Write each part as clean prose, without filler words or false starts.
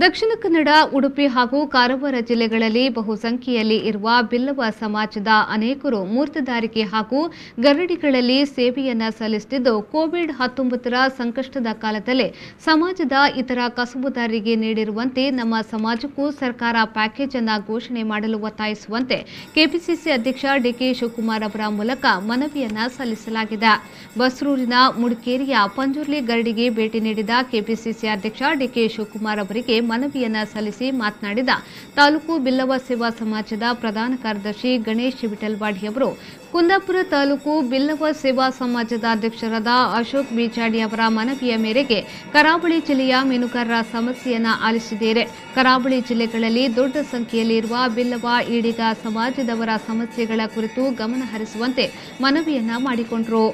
ದಕ್ಷಿಣ ಕನ್ನಡ, ಉಡುಪಿ ಹಾಗೂ ಕಾರವಾರ ಜಿಲ್ಲೆಗಳಲ್ಲಿ ಬಹುಸಂಖ್ಯೆಯಲ್ಲಿ ಇರುವ ಬಿಲ್ಲವ ಸಮಾಜದ ಅನೇಕರು ಮೂರ್ತಿದಾರಿಕೆ ಹಾಗೂ ಗರಡಿಗಳಲ್ಲಿ ಸೇವೆಯನ್ನ ಸಲ್ಲಿಸುತ್ತಿದ್ದು, ಕೋವಿಡ್-19 ಸಂಕಷ್ಟದ ಕಾಲದಲ್ಲಿ ಸಮಾಜದ ಇತರ ಕಸುಬುದಾರರಿಗೆ ನೀಡಿರುವಂತೆ ನಮ್ಮ ಸಮಾಜಕ್ಕೂ ಸರ್ಕಾರ ಪ್ಯಾಕೇಜ್ ಅನ್ನು ಘೋಷಣೆ ಮಾಡಲು ಒತ್ತಾಯಿಸುವಂತೆ ಕೆಪಿಸಿಸಿ ಅಧ್ಯಕ್ಷ ಡಿಕೆ ಶಿವಕುಮಾರ್ ಅವರ ಮೂಲಕ ಮನವಿಯನ್ನ ಸಲ್ಲಿಸಲಾಗಿದೆ. ಬಸ್ರೂರಿನ ಮುಡಿಕೇರಿಯ ಪಂಜುರ್ಲಿ ಗರಡಿಗೆ ಭೇಟಿ ನೀಡಿದ ಕೆಪಿಸಿಸಿ ಅಧ್ಯಕ್ಷ ಡಿಕೆ ಶಿವಕುಮಾರ್ ಅವರಿಗೆ ಮನವಿಯನ್ನ ಸಲ್ಲಿಸಿ ಮಾತನಾಡಿದ ತಾಲೂಕು ಬಿಲ್ಲವ ಸೇವಾ ಸಮಾಜದ ಪ್ರಧಾನ ಕಾರ್ಯದರ್ಶಿ ಗಣೇಶ್ ವಿಠಲ್ವಾಡಿ ಅವರು, ಕುಂದಾಪುರ ತಾಲೂಕು ಬಿಲ್ಲವ ಸೇವಾ ಸಮಾಜದ ಅಧ್ಯಕ್ಷರಾದ ಅಶೋಕ್ ಬಿಚಾಡಿ ಅವರ ಮನವಿಯ ಮೇರೆಗೆ ಕರಾವಳಿ ಜಿಲ್ಲೆಯ ಮೀನುಗಾರರ ಸಮಸ್ಯೆಯನ್ನು ಆಲಿಸಿದ್ದೇವೆ. ಕರಾವಳಿ ಜಿಲ್ಲೆಗಳಲ್ಲಿ ದೊಡ್ಡ ಸಂಖ್ಯೆಯಲ್ಲಿ ಇರುವ ಬಿಲ್ಲವ ಈಡಿಗ ಸಮಾಜದವರ ಸಮಸ್ಯೆಗಳ ಕುರಿತು ಗಮನ ಹರಿಸುವಂತೆ ಮನವಿಯನ್ನ ಮಾಡಿಕೊಂಡರು.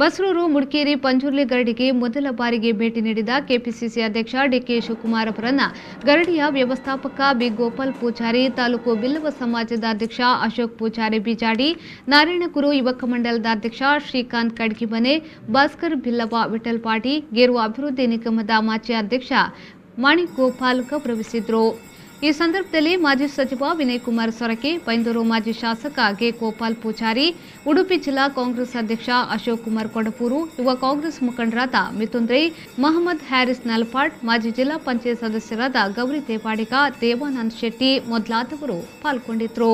ಬಸ್ರೂರು, ಮುಡಿಕೇರಿ, ಪಂಜುರ್ಲಿ ಗರಡಿಗೆ ಮೊದಲ ಬಾರಿಗೆ ಭೇಟಿ ನೀಡಿದ ಕೆಪಿಸಿಸಿ ಅಧ್ಯಕ್ಷ ಡಿಕೆ ಶಿವಕುಮಾರ್ ಅವರನ್ನ ಗರಡಿಯ ವ್ಯವಸ್ಥಾಪಕ ಬಿ ಗೋಪಾಲ್ ಪೂಜಾರಿ, ತಾಲೂಕು ಬಿಲ್ಲವ ಸಮಾಜದ ಅಧ್ಯಕ್ಷ ಅಶೋಕ್ ಪೂಜಾರಿ ಬಿಜಾಡಿ, ನಾರಾಯಣಗುರು ಯುವಕ ಮಂಡಲದ ಅಧ್ಯಕ್ಷ ಶ್ರೀಕಾಂತ್ ಕಡ್ಗಿಮನೆ, ಭಾಸ್ಕರ್ ಬಿಲ್ಲವ ವಿಠಲ್ಪಾಡಿ, ಗೇರು ಅಭಿವೃದ್ಧಿ ನಿಗಮದ ಮಾಜಿ ಅಧ್ಯಕ್ಷ ಮಾಣಿಕ್ ಗೋಪಾಲ್ ಗೌರವಿಸಿದರು. ಈ ಸಂದರ್ಭದಲ್ಲಿ ಮಾಜಿ ಸಚಿವ ವಿನಯ್ ಕುಮಾರ್ ಸೊರಕೆ, ಬೈಂದೂರು ಮಾಜಿ ಶಾಸಕ ಗೆ ಗೋಪಾಲ್ ಪೂಜಾರಿ, ಉಡುಪಿ ಜಿಲ್ಲಾ ಕಾಂಗ್ರೆಸ್ ಅಧ್ಯಕ್ಷ ಅಶೋಕ್ ಕುಮಾರ್ ಕೊಡಪೂರು, ಯುವ ಕಾಂಗ್ರೆಸ್ ಮುಖಂಡರಾದ ಮಿಥುನ್ ರೈ, ಮಹಮ್ಮದ್ ಹ್ಯಾರಿಸ್ ನಲ್ಪಾಡ್, ಮಾಜಿ ಜಿಲ್ಲಾ ಪಂಚಾಯತ್ ಸದಸ್ಯರಾದ ಗೌರಿ ದೇವಾಡಿಗ, ದೇವಾನಂದ್ ಶೆಟ್ಟಿ ಮೊದಲಾದವರು ಪಾಲ್ಗೊಂಡಿದ್ದರು.